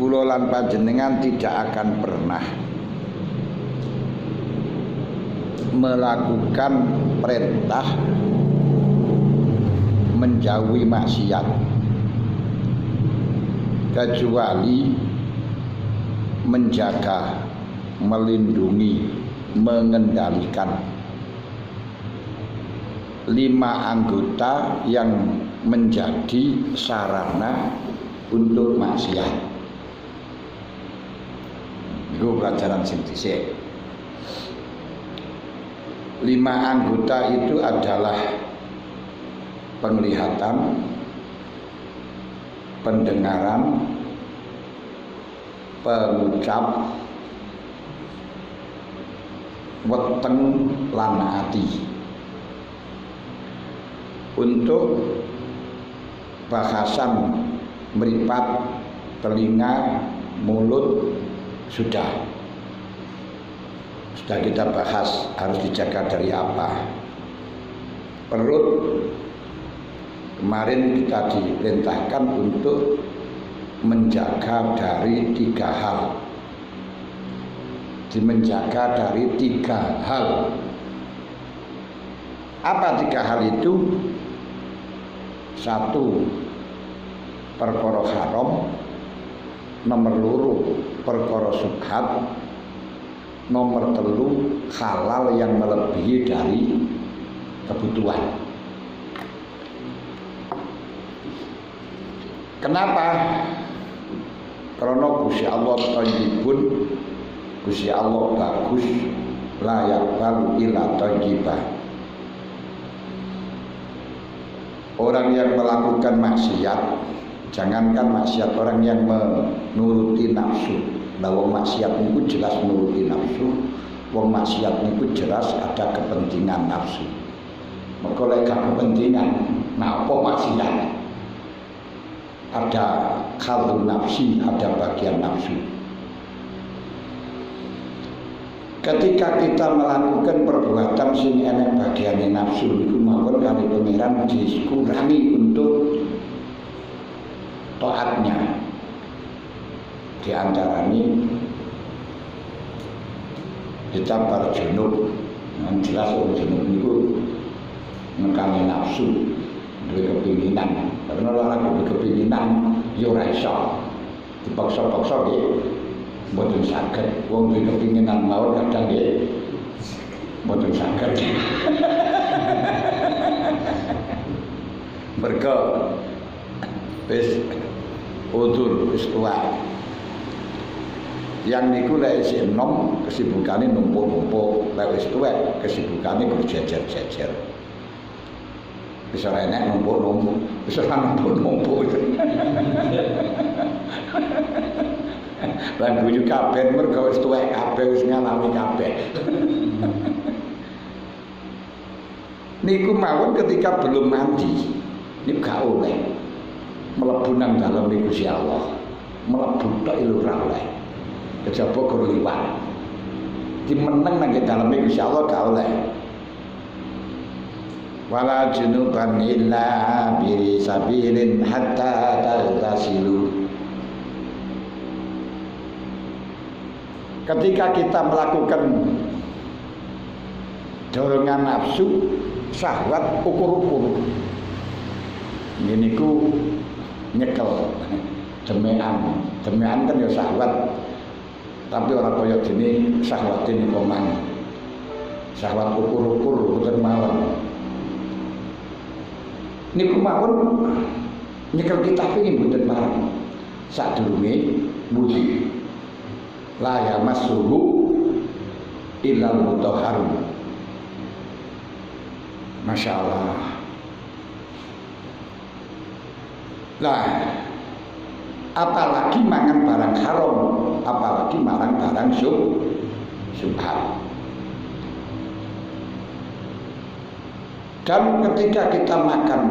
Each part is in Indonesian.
kula lan panjenengan tidak akan pernah melakukan perintah menjauhi maksiat kecuali menjaga, melindungi, mengendalikan 5 anggota yang menjadi sarana untuk maksiat. Itu pelajaran sing dhisik. 5 anggota itu adalah penglihatan, pendengaran, pengucap, weteng lan ati. Untuk bahasan meripat, telinga, mulut sudah kita bahas harus dijaga dari apa. Perut kemarin kita diperintahkan untuk menjaga dari 3 hal. Menjaga dari 3 hal. Apa 3 hal itu? 1, perkara haram. Nomor 2, perkara subhat. Nomor 3, halal yang melebihi dari kebutuhan. Kenapa? Karena Gusti Allah thayyibun, Gusti Allah bagus, la yaqbalu illa thayyibah. Orang yang melakukan maksiat, jangankan maksiat, orang yang menuruti nafsu. Bahwa maksiat itu jelas menuruti nafsu, wong maksiat itu jelas ada kepentingan nafsu. Maka lek kepentingan, nah apa maksiat? Ada khalqun nafsi, ada bagian nafsu. Ketika kita melakukan perbuatan sing enek bagian nafsu itu mawon kali pangeran dikurangi untuk taatnya. Di antaranya dicampur junub, yang jelas orang junub itu ngekani nafsu, duwe kepinginan. Karena orang duwe kepinginan, yo ora iso dipaksa-paksa nggih, mboten saged. Wong duwe kepinginan mawon kadang nggih mboten saged. Mergo wis udur, wis tuwa. Yang niku lek isih enom kesibukane numpuk-numpuk, lek wis tuwek kesibukane berjejer-jejer. Wis ora enek numpuk-numpuk, wis ora numpuk-numpuk. Lan guyu kabeh mergo wis tuwek kabeh, wis ngalami kabeh. Niku mawon ketika belum mandi, niku gak oleh mlebu nang dalem Gusti Allah. Mlebu tok ora oleh. Kejaba karo liwat. Dimeneng nang daleme Gusti Allah gak oleh. Wala junuban illa bi sabilin hatta taghtasilu. Ketika kita melakukan dorongan nafsu, syahwat ukur-ukur. Ini ku nyekel demean. Demean kan ya syahwat. Tapi orang kaya dene syahwate niku mang. Syahwat ukur-ukur boten mawon. Niku mawon nyekel kita pengin boten bareng. Sadurunge wudu. La yamassuhu illal mutahharun. Masya Allah. Lah, apalagi mangan barang haram, apalagi mangan barang subhat. Dan ketika kita makan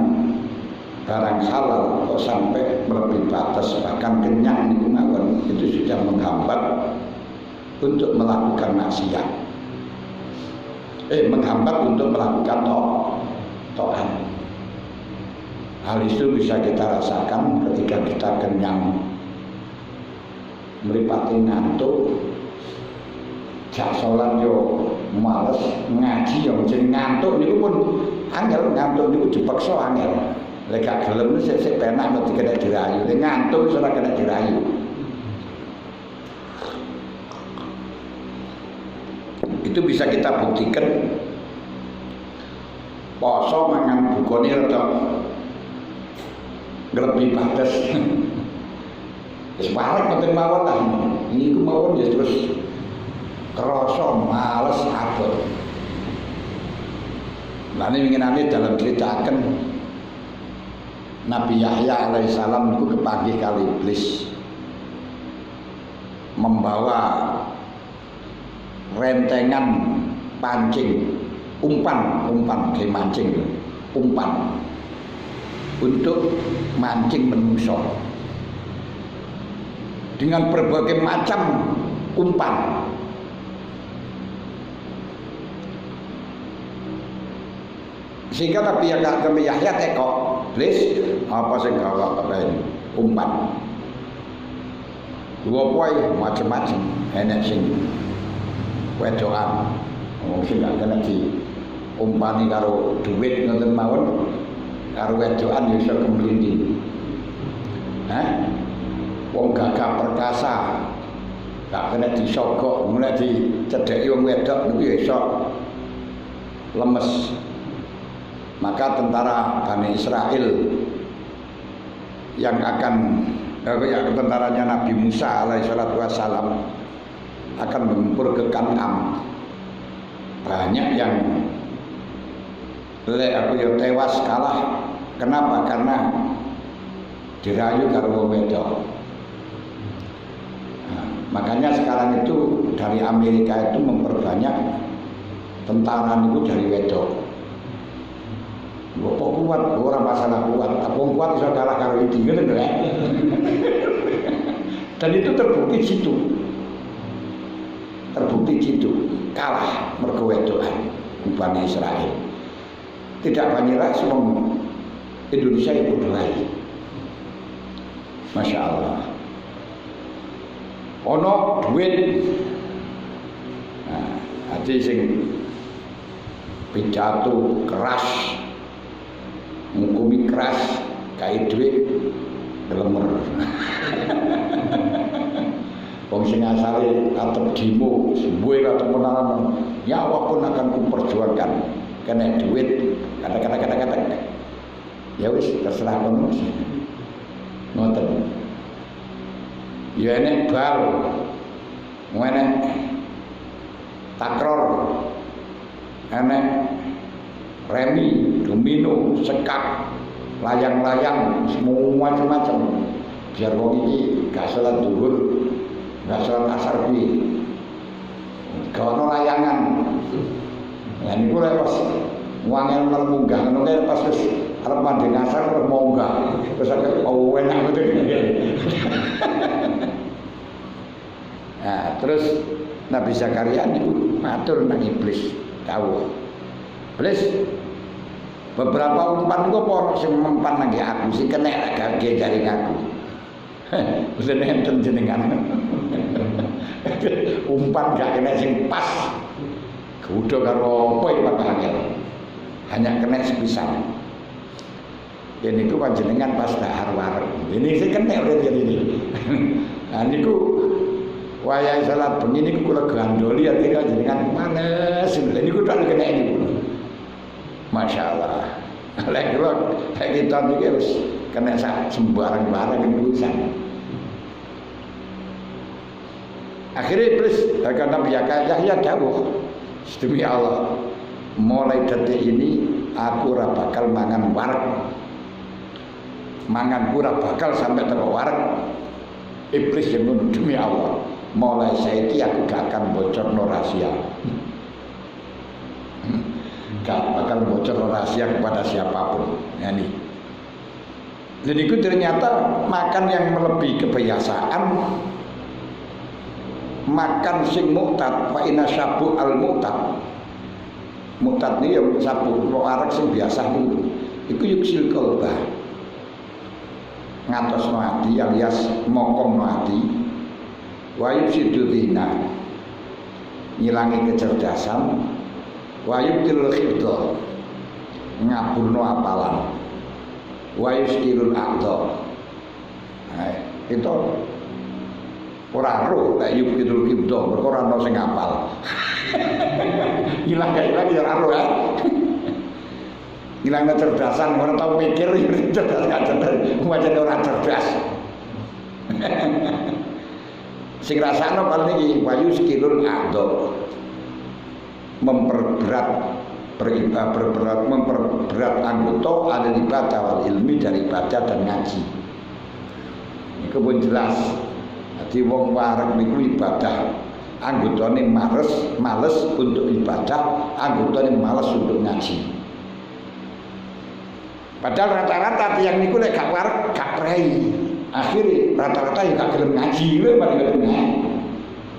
barang halal kok sampai melebihi batas bahkan kenyang itu sudah menghambat untuk melakukan maksiat. Menghambat untuk melakukan taat. Hal itu bisa kita rasakan ketika kita kenyang. mripate ngantuk, jak salat yo males, ngaji yo jeneng ngantuk niku pun angel, ngantuk niku dipaksa angel. Lek gak gelem sik penak mesti kena dirayu. Lek ngantuk ora kena dirayu. Itu bisa kita buktikan poso mangan bukone rada lebih batas. Wis parek mboten mawon lah. Niku mawon ya terus krasa males abot. Lan winginane dalam ceritakan Nabi Yahya alaihissalam itu kepanggih kali iblis membawa rentengan pancing, umpan kayak mancing, umpan untuk mancing manusia dengan berbagai macam umpan. Sehingga Nabi Yahya tekok, "Iblis, apa sih gawa ini umpan?" Dua poin macam-macam, enak sing wedokan, wong sing gak kena di umpani karo duit ngoten mawon, karo wedokan ya iso kemlindi. Wong gagah perkasa gak kena disogok, mulai dicedheki wong wedok niku ya iso lemes. Maka tentara Bani Israel yang akan tentaranya Nabi Musa alaihissalatu wassalam akan mengumpul ke Kan'am. Banyak yang tewas kalah. Kenapa? Karena dirayu karo wong wedok. Makanya sekarang itu dari Amerika itu memperbanyak tentara itu dari wedok. Kok kuat, orang masalah kuat. Apa kuat bisa kalah karo itu, gitu kan? Dan itu terbukti situ. Kalah mergo wedokan Bani Israel. Tidak banyak semua Indonesia yang berdoai. Masya Allah. Ono duit. Hati sing pidato keras, ngukumi keras, kaya duit gelemer. Wong sing asale atep demo, sembuhe atep menawan, nyawa pun akan kuperjuangkan. Kena duit, kata. Ya wis terserah kono. Ngoten. Ya enek bal, enek takror, enek remi, domino, sekak, layang-layang, semua macam-macam. Biar wong iki gak salat dhuwur, gak salat asar piye. Gak ono layangan. Lah niku lek pas wangel munggah ngono kae pas wis arep mandi asar terus munggah. Terus akeh enak gitu. Nah, terus Nabi Zakaria niku matur nang iblis, dawuh. Iblis, beberapa umpan kok ono sing mempan nang aku, sing kena gage jaring aku. Wis enten jenengan. Umpan gak kena sing pas. Kudu karo apa iki Pak Angel. Hanya kena sepisan. Ya niku panjenengan pas dahar wareg. Ini sing kena udah jadi ini. Nah niku wayah salat bengi niku kula gandoli artinya jenengan manes. Niku tak kena ini. Masya Allah. Lek kula kita niki wis kena sembarang-barang urusan. Akhirnya iblis kata Nabi Yahya dawuh, demi Allah, mulai detik ini aku ora bakal mangan wareg. Mangan ora bakal sampai teko wareg. Iblis yang ngono, demi Allah, mulai saiki aku gak akan bocorno rahasia. Gak bakal bocor rahasia kepada siapapun. Ya nih. Jadi itu ternyata makan yang melebihi kebiasaan, makan sing muktad, fa inna syabu al muktad. Muktad ini yang sabu wareg sing biasa dulu. Iku yuksil qalbah. Ngatos ati alias mokong ati. wa yufsidu dzina ngilangi kecerdasan, wa yubtilul khifdha ngaburno apalan, wa yuskilul aqdha. Nah, itu ora ro lek yubtilul khifdha mergo ora ono sing ngapal. Hilang ya ora ro ya. Hilang kecerdasan, orang tahu mikir cerdas gak cerdas, macam orang cerdas. Sing rasane paling iki wayu skilul aqdha memperberat anggota ada ibadah wal ilmi dari ibadah dan ngaji. Ini pun jelas. Jadi wong wareg niku ibadah, anggotane males untuk ibadah, anggotane males untuk ngaji. Padahal rata-rata tiyang niku lek gak wareg gak prei. Akhire rata-rata ya gak gelem ngaji lho paling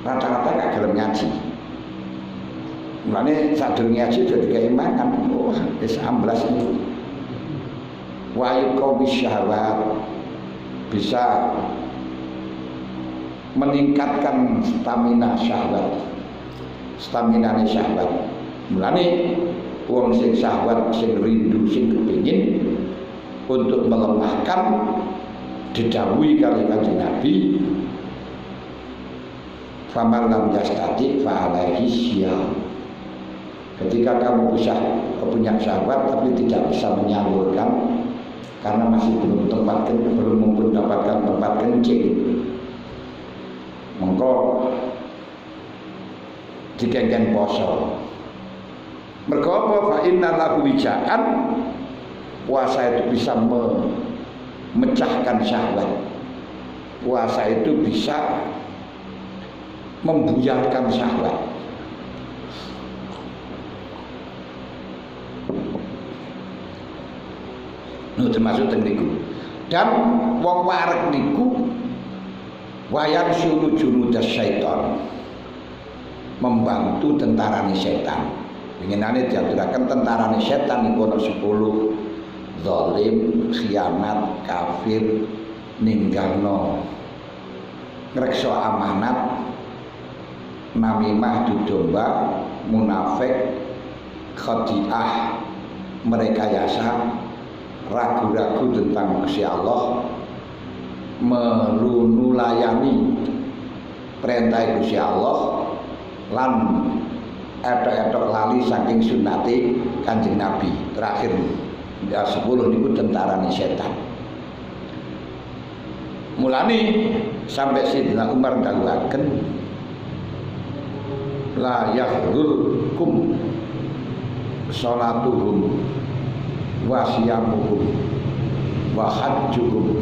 rata-rata gak gelem ngaji. Mulane sadurunge ngaji dadi keimanan. Wah, wis amblas niku. Wa yuqawi syahwat bisa meningkatkan stamina syahwat. Stamina syahwat. Mulane wong sing syahwat, sing rindu, sing kepingin untuk melemahkan didhawuhi kali Kanjeng Nabi, faman lam yastati fa alaihi syiyam. Ketika kamu punya syahwat tapi tidak bisa menyalurkan karena masih belum mendapatkan tempat kencing, mongko dikengken poso. Mergo apa fa inna lahu wijaan, puasa itu bisa memecahkan syahwat. Puasa itu bisa membuyarkan syahwat. Termasuk niku. Dan wong wareg niku wayar syuru junudas syaitan, membantu tentarane setan. Inginane diaturaken tentarane setan niku ana 10. Zalim, khianat, kafir, ninggalno ngrekso amanat, namimah, dudomba, munafik, khadi'ah, merekayasa, ragu-ragu tentang Gusti Allah, melunulayani perintah Gusti Allah, lan etok-etok lali saking sunnati Kanjeng Nabi. Terakhir ya 10 niku tentarane setan. Mulane sampai Sayyidina Umar dawuhaken la yahdurkum sholatuhum wa siyamuhum wa hajjuhum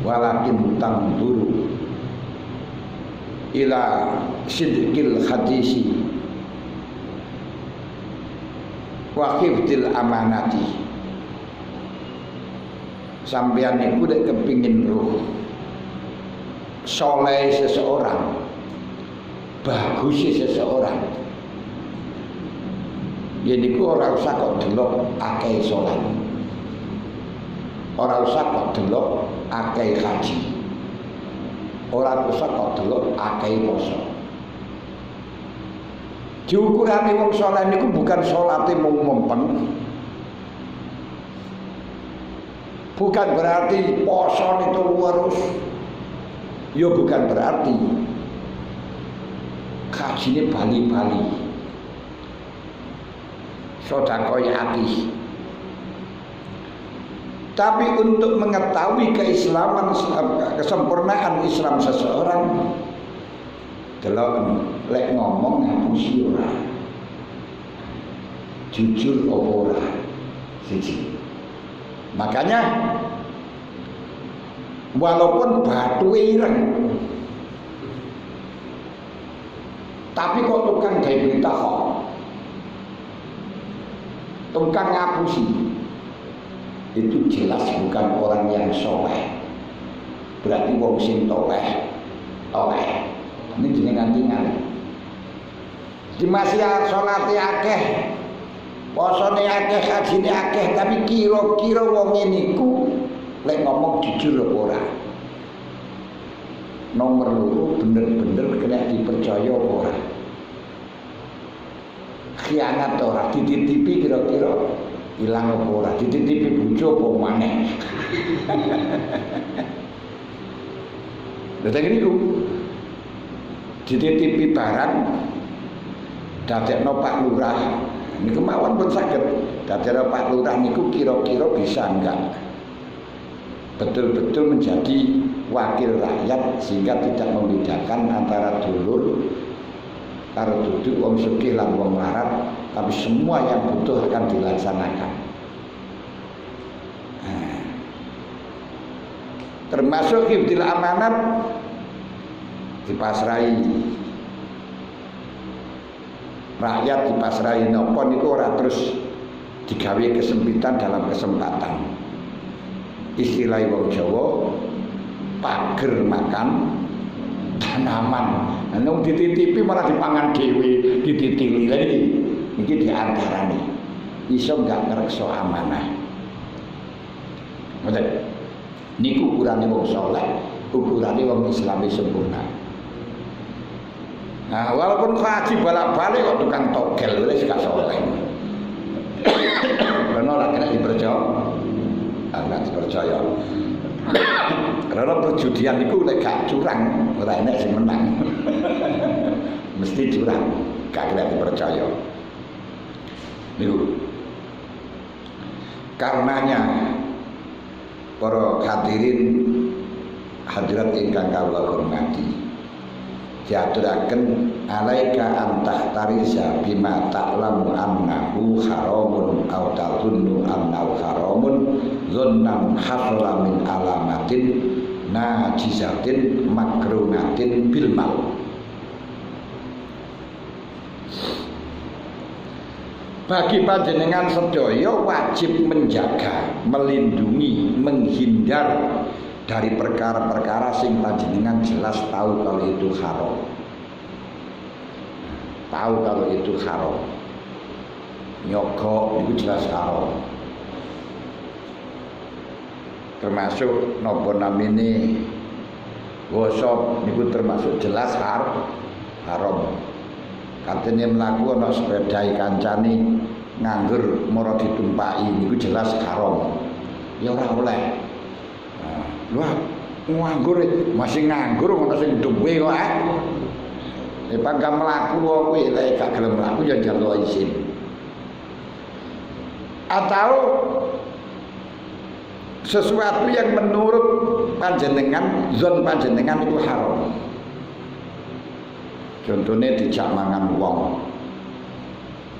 walakin tangduru ila sidqil hadisi wa khifdil amanati. Sampeyan niku nek kepingin roh soleh seseorang, bagus seseorang, ya niku ora usah kok delok akeh salat, ora usah kok delok akeh haji, ora usah kok delok akeh poso. Diukurane wong saleh niku bukan salate mung mempeng. Bukan berarti poso itu harus. Ya bukan berarti kajine bali-bali. Sedekah hati. Tapi untuk mengetahui keislaman, kesempurnaan Islam seseorang, delok lek ngomong ngapusi ora, jujur apa ora, siji. Makanya walaupun batu ireng, tapi kok tukang gawe berita kok, tukang ngapusi, itu jelas bukan orang yang soleh. Berarti wong sing toleh. Ini jenengan-jenengan. Di masih salate akeh, posone akeh, hajine akeh, tapi kira-kira wong niku lek ngomong jujur apa ora. Nomor loro bener-bener kena dipercaya ora. Khianat ora, dititipi kira-kira ilang apa ora, dititipi bojo apa maneh. Lha niku dititipi barang dadekno Pak Lurah niku mawon pun saged dadekno Pak Lurah niku kira-kira bisa enggak betul-betul menjadi wakil rakyat sehingga tidak membedakan antara dulur karo duduk wong sugih lan wong melarat, tapi semua yang butuh akan dilaksanakan. Termasuk hifdzil amanat dipasrai rakyat, dipasrai nopo niku ora terus digawe kesempitan dalam kesempatan. Istilah wong Jawa pager makan tanaman. Nang dititipi malah dipangan dhewe, dititili lagi. Iki diantarane iso enggak ngrekso amanah. Ngoten. Niku ukurane wong saleh, ukurane wong Islami sempurna. Nah, walaupun haji balak-balik kok tukang togel wis gak saleh. Karena ora kena dipercaya. Ora dipercaya. Karena perjudian itu lek gak curang, ora enak sing menang. Mesti curang, gak kena dipercaya. Niku. Karenanya para hadirin hadirat ingkang kawula hormati, diaturaken alaika antah tarisa bima ta'lamu annahu haramun aw tadunnu annahu haramun dzannan hasala min alamatin najisatin makrunatin bil mal. Bagi panjenengan sedaya wajib menjaga, melindungi, menghindar dari perkara-perkara sing panjenengan jelas tahu kalau itu haram. Tahu kalau itu haram. Nyogok itu jelas haram. Termasuk napa namine gosok niku termasuk jelas haram. Katanya melaku ana sepedai kancane nganggur mara ditumpaki niku jelas haram. Ya ora oleh. Wah, nganggur masih nganggur ana sing duwe kok. Pangga mlaku kowe lek gak gelem mlaku ya njaluk izin. Atau sesuatu yang menurut panjenengan, zon panjenengan itu haram. Contohnya dijak mangan wong.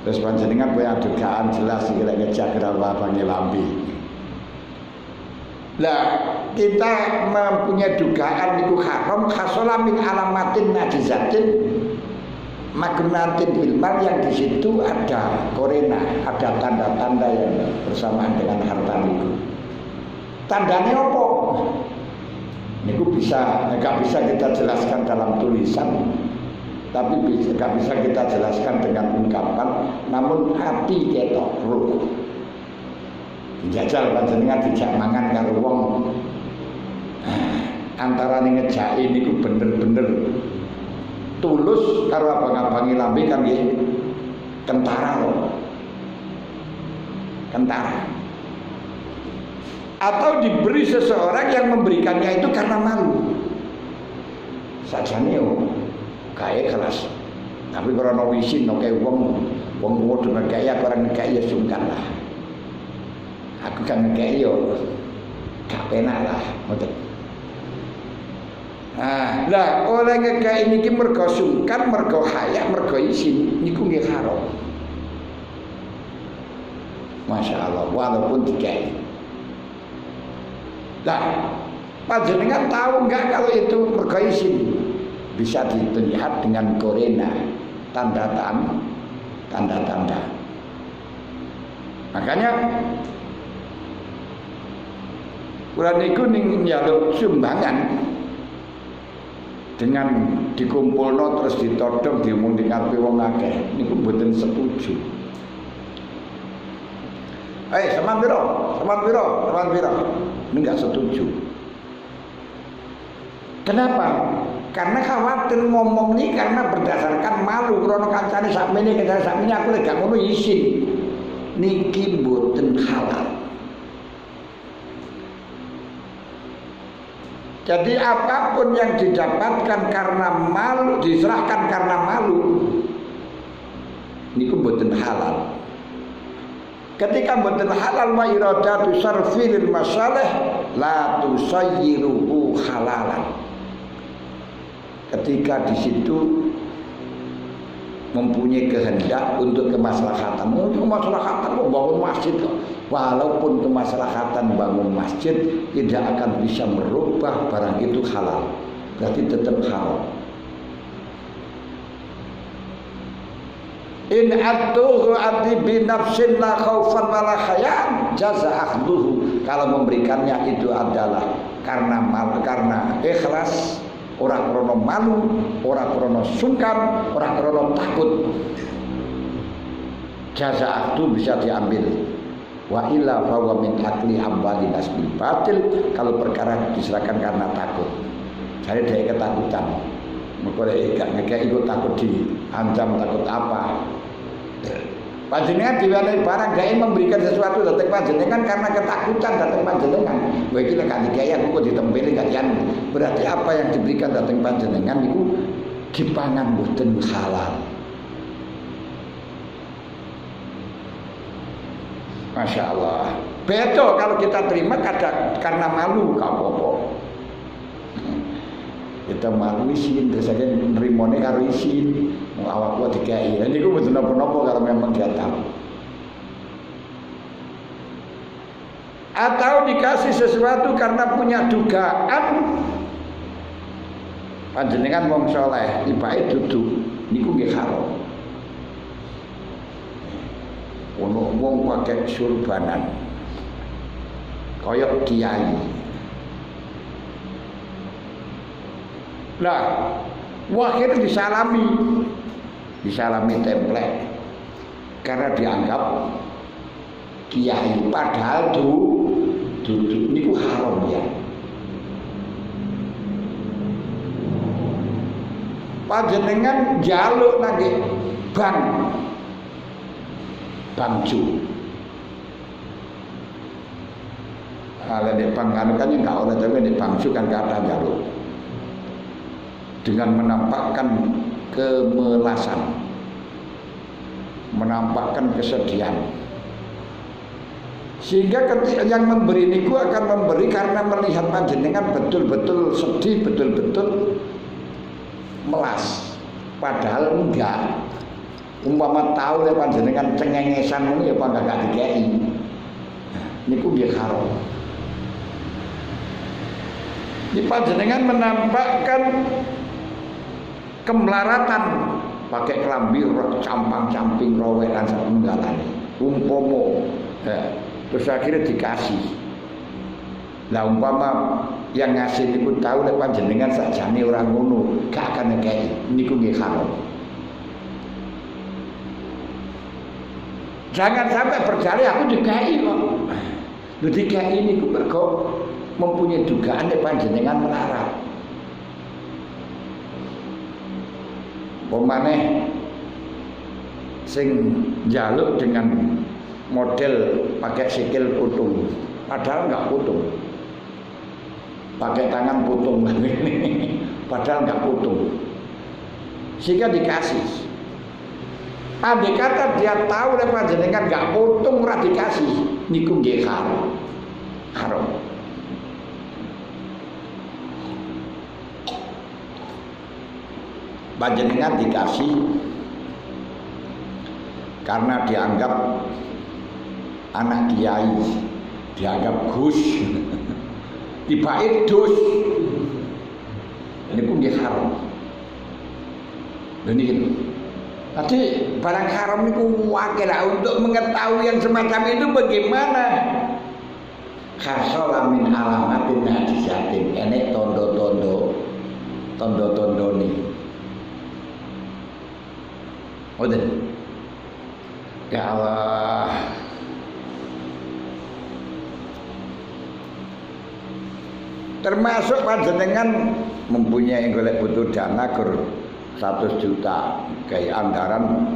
Terus panjenengan punya dugaan jelas iki lek ngejak karo abange lambe. Lah kita mempunyai dugaan itu haram hasala min alamatin najizatin makrunatin ilman yang di situ ada korena, ada tanda-tanda yang bersamaan dengan harta itu. Tandanya apa? Niku bisa, enggak bisa kita jelaskan dalam tulisan, tapi enggak bisa kita jelaskan dengan ungkapan, namun hati ketok ruh. Jajal panjenengan dijak mangan karo wong. Antara ngejaki niku bener-bener tulus karo abang-abangi lambe kan nggih kentara loh. Kentara. Atau diberi seseorang yang memberikannya itu karena malu. Sajane yo kae kelas. Tapi karena wisin oke wong kudu ngekeki orang ngekeki ya sungkan lah. Aku kan ngekeki yo gak penak lah ngoten. Nah, lah oleh ngekeki niki mergo sungkan, mergo haya, mergo isin niku nggih haram. Masya Allah, walaupun dikeki. Lah, panjenengan tahu enggak kalau itu mergo isin? Bisa dilihat dengan korena, tanda-tanda. Makanya kula niku ning njaluk sumbangan dengan dikumpulno terus ditodong diomong ning karepe wong akeh niku mboten setuju. Sampean piro? Ini enggak setuju. Kenapa? Karena khawatir ngomong ini karena berdasarkan malu krono kancane sakmene aku lek gak ngono isin. Niki mboten halal. Jadi apapun yang didapatkan karena malu, diserahkan karena malu, niku mboten halal. Ketika mboten halal wa iradatu sarfil masalih la tusayyiruhu halalan. Ketika di situ mempunyai kehendak untuk kemaslahatan, bangun masjid, walaupun kemaslahatan bangun masjid tidak akan bisa merubah barang itu halal, berarti tetap halal. In atuhu ati binafsin la khaufan wala hayaan jaza akhduhu. Kalau memberikannya itu adalah karena ikhlas, ora krono malu, ora krono sungkan, ora krono takut, jaza akhdu bisa diambil. Wa illa fa wa min akli amwali nasbil batil. Kalau perkara diserahkan karena takut, saya dari ketakutan, mengko gak ikut takut diancam, takut apa. Panjenengan diwalehi barang gawe memberikan sesuatu dateng panjenengan karena ketakutan dateng panjenengan. Kowe iki lek gak digawe aku kok ditempeli gak dian. Berarti apa yang diberikan dateng panjenengan niku dipangan mboten halal. Masya Allah. Betul kalau kita terima karena malu gak apa-apa. Kita malu isin terus aja nerimone karo isin. Awak kuat dikai. Ini gue betul nopo kalau memang dia tahu. Atau dikasih sesuatu karena punya dugaan panjenengan wong saleh, ibake duduk niku nggih haram. Ono wong pakai surbanan koyok kiai. Lah, akhirnya disalami templek karena dianggap kiai, padahal duduk niku haram ya. Panjenengan jaluk nangge bangju. Kalau di bangkan kan enggak oleh, tapi di bangju kan kata jaluk. Dengan menampakkan kemelasan, menampakkan kesedihan, sehingga ketika yang memberi niku akan memberi karena melihat panjenengan betul-betul sedih, betul-betul melas, padahal enggak. Umpama tahu le panjenengan cengengesan ngono ya pangga gak dikei, niku nggih haram. Di panjenengan menampakkan kemelaratan pakai kelambi campang-camping rowek lan satunggalane umpomo terus akhirnya dikasih. Lah umpama yang ngasih niku tahu lek panjenengan sakjane ora ngono gak akan ngekeki, niku nggih haram. Jangan sampai berdalih aku dikei kok. Lho dikei niku mergo mempunyai dugaan lek panjenengan melarat. Pemaneh sing jaluk dengan model pakai sikil putung, padahal enggak putung, pakai tangan putung, padahal enggak putung, sehingga dikasih. Andai kata dia tahu lek panjenengan enggak putung ora dikasih, niku nggih haram. Panjenengan dikasih karena dianggap anak kiai, dianggap gus, dibait dus, ini pun dia haram. Dan ini, nanti barang haram itu wakil lah. Untuk mengetahui yang semacam itu bagaimana? Khasola min alamatin hadisatin, enek tondo nih. Udah, ya Allah, termasuk panjenengan mempunyai golek butuh dana gur 100 juta kayak anggaran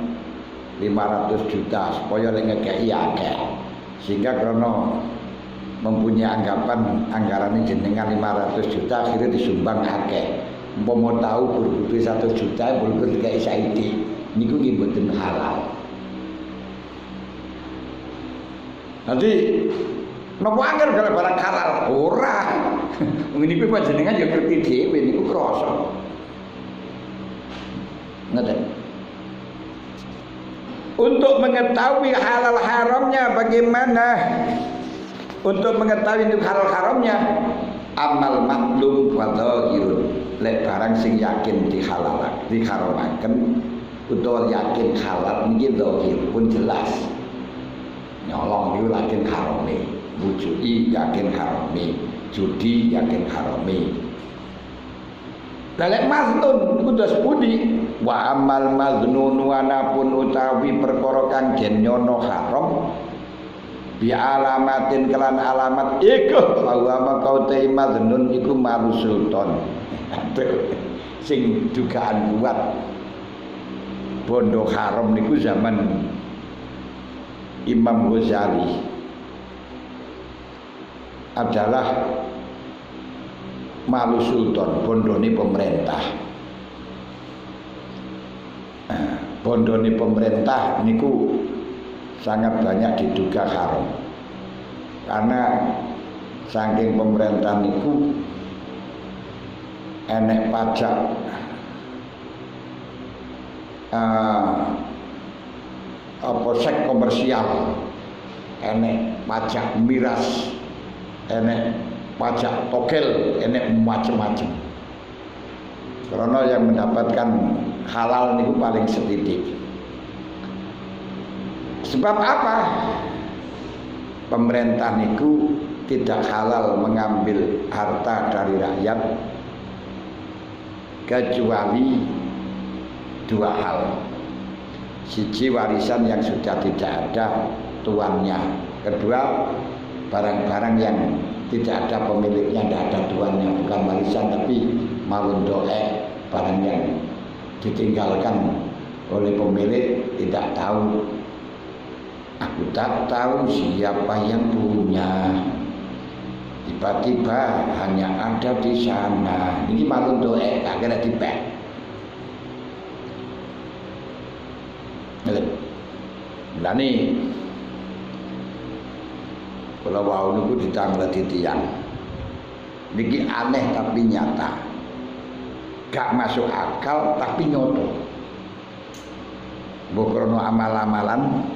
500 juta supaya ngekei akeh sehingga karena mempunyai anggapan anggaran jenengan 500 juta akhirnya disumbang akeh umpama tahu butuh 1 juta butuh kayak saiki niku nggih mboten halal. Nanti napa angel kalau barang halal ora. Ngene iki panjenengan ya ngerti dhewe niku krasa. Ngeten. Untuk mengetahui halal haramnya bagaimana? Untuk mengetahui itu halal haramnya amal maklum wa dhahirun. Lek barang sing yakin diharamaken utawa yakin halal niki dhahir pun jelas. Nyolong niku yakin harame, wujudi yakin harame, judi yakin harame. Lek maznun niku dos pundi? Wa amal maznun wanapun utawi perkara kang den nyono haram bi alamatin kelan alamat iku bahwa kau te maznun iku malu sultan. Sing dugaan kuat bondo haram niku zaman Imam Ghazali adalah malu sultan, bondone pemerintah. Bondone pemerintah niku sangat banyak diduga haram. Karena saking pemerintah niku enek pajak sek komersial, enek pajak miras, enek pajak togel, enek macam-macam. Karena yang mendapatkan halal niku paling setitik. Sebab apa? Pemerintah niku tidak halal mengambil harta dari rakyat kecuali dua hal. Siji, warisan yang sudah tidak ada tuannya. Kedua, barang-barang yang tidak ada pemiliknya, tidak ada tuannya, bukan warisan tapi marundoe, barang yang ditinggalkan oleh pemilik tidak tahu. Aku tak tahu siapa yang punya. Tiba-tiba hanya ada di sana. Ini marundoe, tak kena dipek. Lah nih, kalau wau niku ditangleti tiyang. Niki aneh tapi nyata. Gak masuk akal tapi nyoto. Mbok krono amal-amalan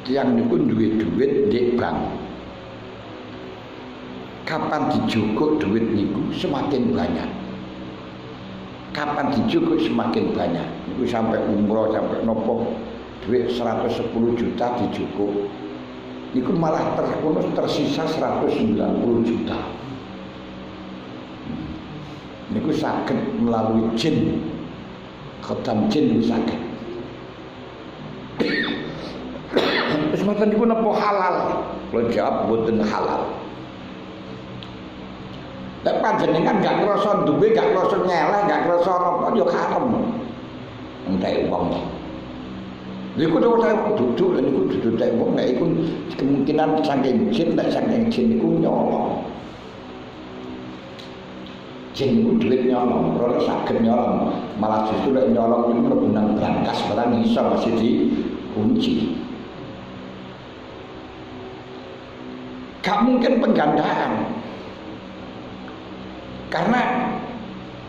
tiyang niku duwe duit ndek bank. Kapan dijukuk duit niku semakin banyak. Kapan dijukuk semakin banyak. Niku sampai umroh sampai nopo duit 110 juta dijukuk. Niku malah tersisa 190 juta. Niku saged melalui jin. Khatam jin niku saged. Wis mboten niku napa halal? Kula jawab mboten halal. Lek panjenengan gak ngrasa duwe, gak ngrasa nyeleh, gak ngrasa apa yo haram. Entek wong. Niku dhewe duduk niku duduk tek wong nek iku kemungkinan saking jin, nek saking jin niku nyolong. Jin niku duit nyolong, ora saged nyolong. Malah justru nek nyolong niku rebunan brankas barang iso masih dikunci. Gak mungkin penggandaan. Karena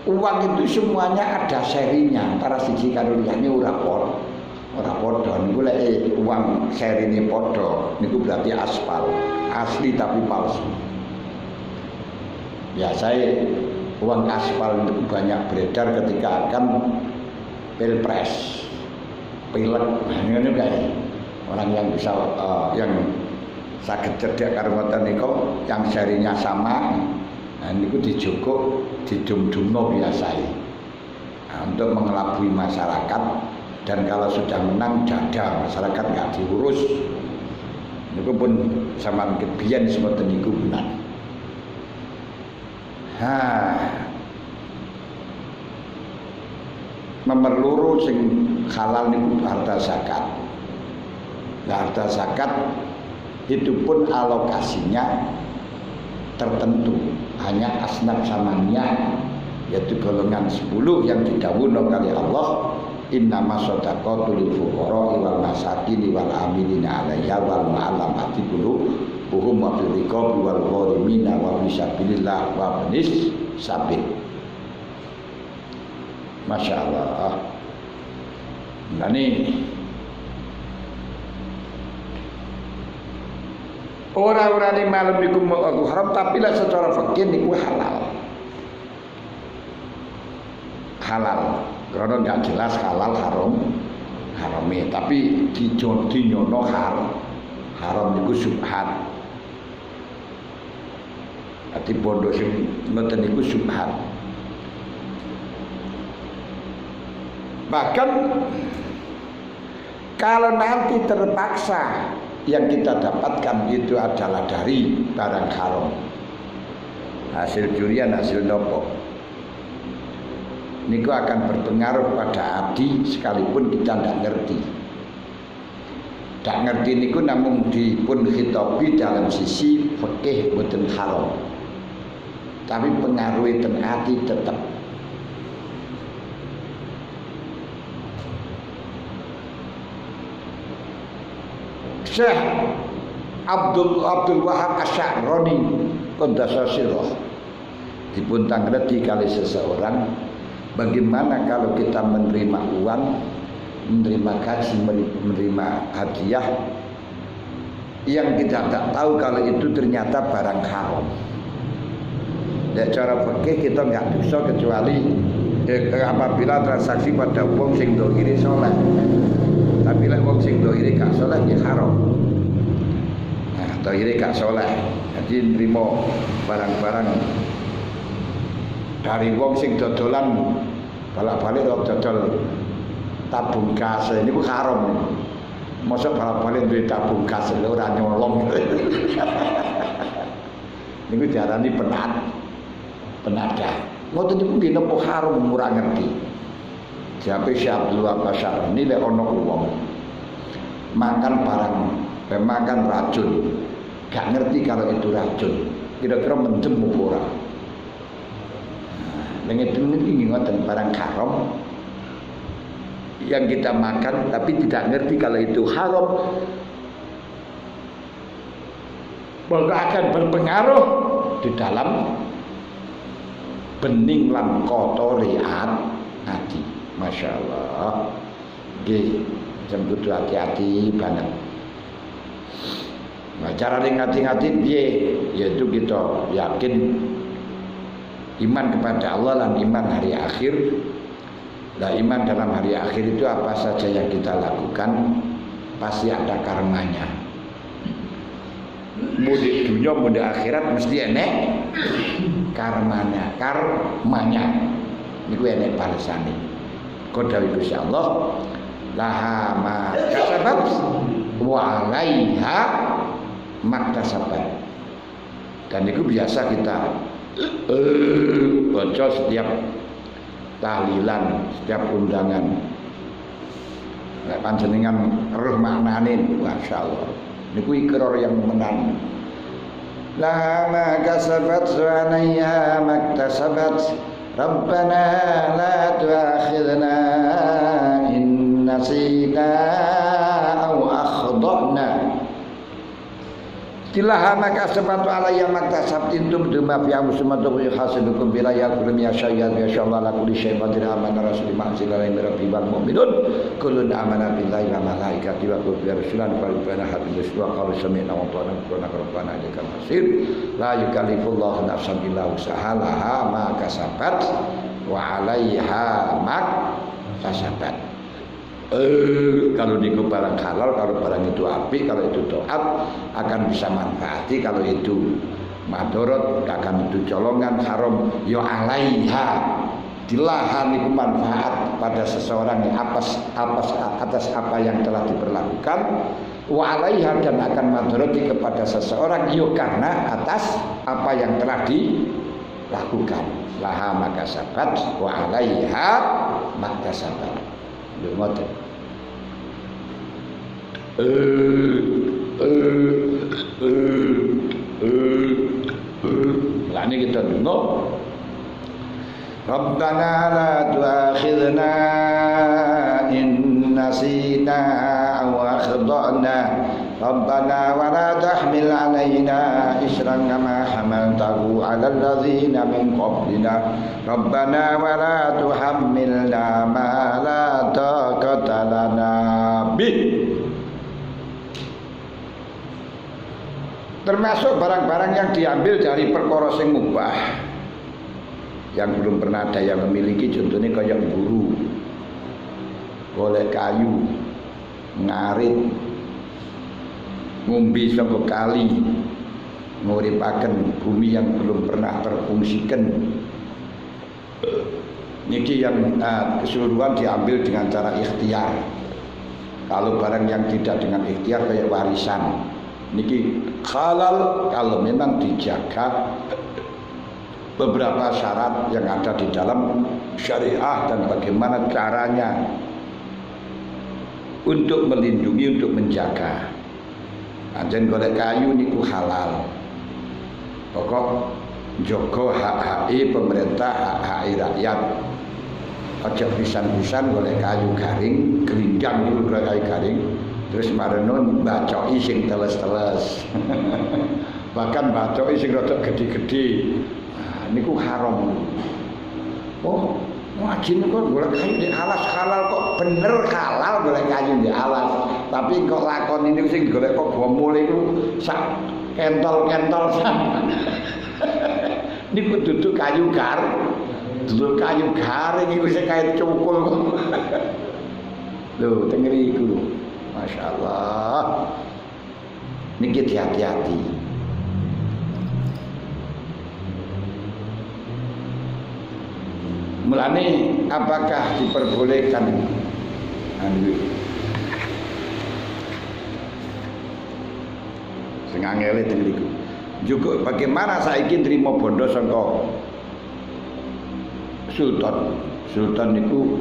uang itu semuanya ada serinya antara siji karo liyane ora padha. Niku lek uang serine padha niku berarti aspal, asli tapi palsu. Biasanya uang aspal itu banyak beredar ketika akan pilpres, pilek. Nah, ini kayak orang yang bisa yang saged cerdak karo ngoten niku yang serinya sama. Nah, niku dijukuk, didum-dumno biasa. Nah, untuk mengelabui masyarakat dan kalau sudah menang dada masyarakat nggak diurus. Niku pun sama biyen semoten niku benar. Nomor loro sing halal niku harta zakat. Nah, harta zakat itu pun alokasinya tertentu, hanya asnaf samanya, yaitu golongan 10 yang didhawuhna kali Allah, innama shadaqatu lil fuqara wal masakin wal amilina 'alaiha wal ma'lamati qulubuhum wa fil riqabi wal gharimina wa fi sabilillah wa ibnis sabil. Masya Allah. Nah ini orang-orang ini malam niku haram, tapi lah secara fikih niku halal. Halal. Karena nggak jelas halal haram harame, tapi dinyono haram niku subhat. Ati bodoh sing ngoten niku subhat. Bahkan kalau nanti terpaksa yang kita dapatkan itu adalah dari barang haram, hasil curian, hasil nopo, niku akan berpengaruh pada hati sekalipun kita tidak ngerti. Tidak ngerti niku namun dipun khitobi dalam sisi fikih boten haram, tapi pengaruh ten hati tetap. Syekh Abdul Wahab Asy'arani Qaddasasirah dipun tangreti kali seseorang, bagaimana kalau kita menerima uang, menerima gaji, menerima hadiah yang kita tak tahu kalau itu ternyata barang haram. Ya, cara fikih kita nggak bisa kecuali apabila transaksi pada wong sing dohiri soleh. Tapi lek wong sing dohiri gak soleh ya haram. Nah, dohiri gak soleh, jadi nerima barang-barang dari wong sing dodolan balak-balik dodol tabung gas ini ku haram. Mosok balak-balik duwe tabung gas ora nyolong. Niku diarani penadah. Ngoten niku dinopo haram ora ngerti. Siapa Syekh Abdul Wahab Asy'arani lek ana wong makan barang, makan racun, gak ngerti kalau itu racun, kira-kira mendem apa ora. Nah, ini ngoten barang haram yang kita makan tapi tidak ngerti kalau itu haram, maka akan berpengaruh di dalam bening lan kotori hati. Masya Allah. Oke, jam kudu hati-hati banget. Nah, cara ngati-ngati piye? Yaitu kita yakin iman kepada Allah dan iman hari akhir. Nah, iman dalam hari akhir itu apa saja yang kita lakukan pasti ada karmanya. Mudik dunia, mudik akhirat mesti enek karmanya. Niku enek balasane. Kodawi Gusti Allah, laha ma kasabat wa 'alaiha maktasabat. Dan itu biasa kita baca setiap tahlilan, setiap undangan. Nek panjenengan roh maknane, masyaallah. Niku ikrar yang menang. Laha ma kasabat wa 'alaiha maktasabat. Rabbana la tu'akhidna in nasina aw akhdana. Tilaha maka sebatu alayya maktasabtin tubdu ma fi amsumatu yuhasibukum bila yakulun ya syayyan ya syallah la kulli syai'in qadir amana rasul ma'zil la rabbi wal mu'minun kullun amana billahi wa malaikatihi wa kutubihi rasulan wa rabbana habibi wa qalu sami'na wa ata'na rabbana ilaikal masir la yukallifullahu nafsan illa wus'aha ma kasabat wa 'alaiha maktasabat. Kalau niku barang halal, kalau barang itu apik, kalau itu taat akan bisa manfaati, kalau itu madorot akan itu colongan haram yo alaiha dilahan niku manfaat pada seseorang yang atas apa yang telah diperlakukan wa alaiha dan akan madoroti kepada seseorang yo karena atas apa yang telah lakukan. Laha makasabat wa 'alaiha maktasabat. Lho ngoten. Lah niki kita ndonga. Rabbana la tu'akhidna in nasina aw akhtana. Rabbana wa la tahmil 'alaina isran kama hamaltahu 'alal ladzina min qablina. Rabbana wa la tuhammilna ma la taqata lana bih. Termasuk barang-barang yang diambil dari perkara sing mubah yang belum pernah ada yang memiliki, contohnya kayak buru, golek kayu, ngarit, ngumbi saka kali, nguripaken bumi yang belum pernah terfungsikan. Niki yang keseluruhan diambil dengan cara ikhtiar. Kalau barang yang tidak dengan ikhtiar kayak warisan, niki halal kalau memang dijaga beberapa syarat yang ada di dalam syariah dan bagaimana caranya untuk melindungi, untuk menjaga. Anjen golek kayu niku halal. Pokok jogo hak-haki pemerintah, hak-haki rakyat. Aja pisan-pisan golek kayu garing, gelindang niku golek kayu garing. Terus marenon bacoki sing teles-teles. Bahkan bacoki sing rada gede-gede. Nah, niku haram. Oh, ngaji niku golek kayu di alas halal kok, bener halal golek kayu di alas. Tapi kok lakon ini sing golek kok gomul iku sak kentol-kentol sak. Niku duduk kayu duduk kayu garing iku sing kaya cukul kok. Lho, tengeri iku lho. Masya Allah. Niki hati-hati. Mulane apakah diperbolehkan sing angele niku. Juga bagaimana saiki nrimo bondo saka sultan. Sultan niku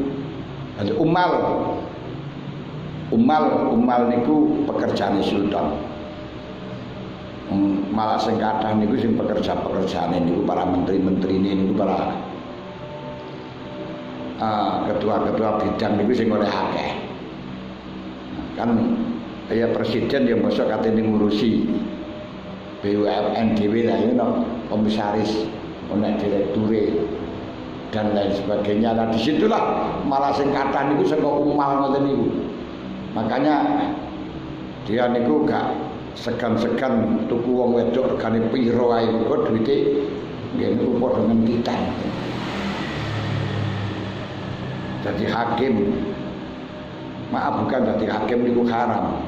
Umal niku pekerjaane sultan. Malah sing kathah niku sing pekerja-pekerjaane niku para menteri-menterine niku para ketua-ketua bidang niku sing oleh akeh. Kan ya presiden yang mosok katene ngurusi BUMN dhewe lah ya komisaris, ana direkture dan lain sebagainya. Nah disitulah malah sing kathah niku saka umal ngoten niku. Makanya dia niku gak segan-segan tuku wong wedok regane piro ae kok duwite nggih niku padha ngentitan. Jadi hakim, maaf bukan jadi hakim niku haram.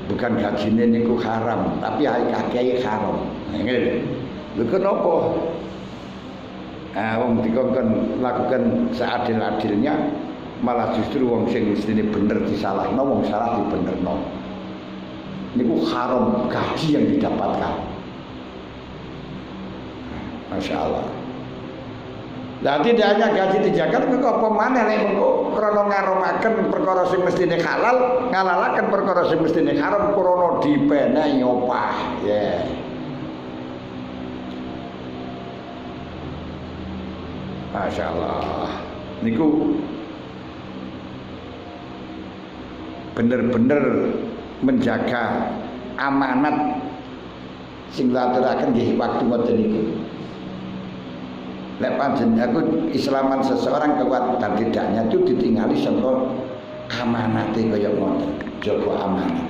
Bukan gajine niku haram, tapi kakek haram. Nggih. Lho kenapa? Wong dikon lakukan seadil-adilnya, malah justru wong sing mestine bener disalahno, wong salah dibenerno. Niku haram gaji yang didapatkan. Masya Allah. Lah tidak hanya gaji dijaga, kok apa maneh nek mengko krana ngaromaken perkara sing mestine halal, ngalalaken perkara sing mestine haram krana dipenehi opah. Ya. Masya Allah. Niku bener-bener menjaga amanat sing laturaken nggih waktu ngoten niku. Lek pancen aku Islaman seseorang kuat dan tidaknya itu ditinggali saka amanate kaya ngoten, jaga amanat.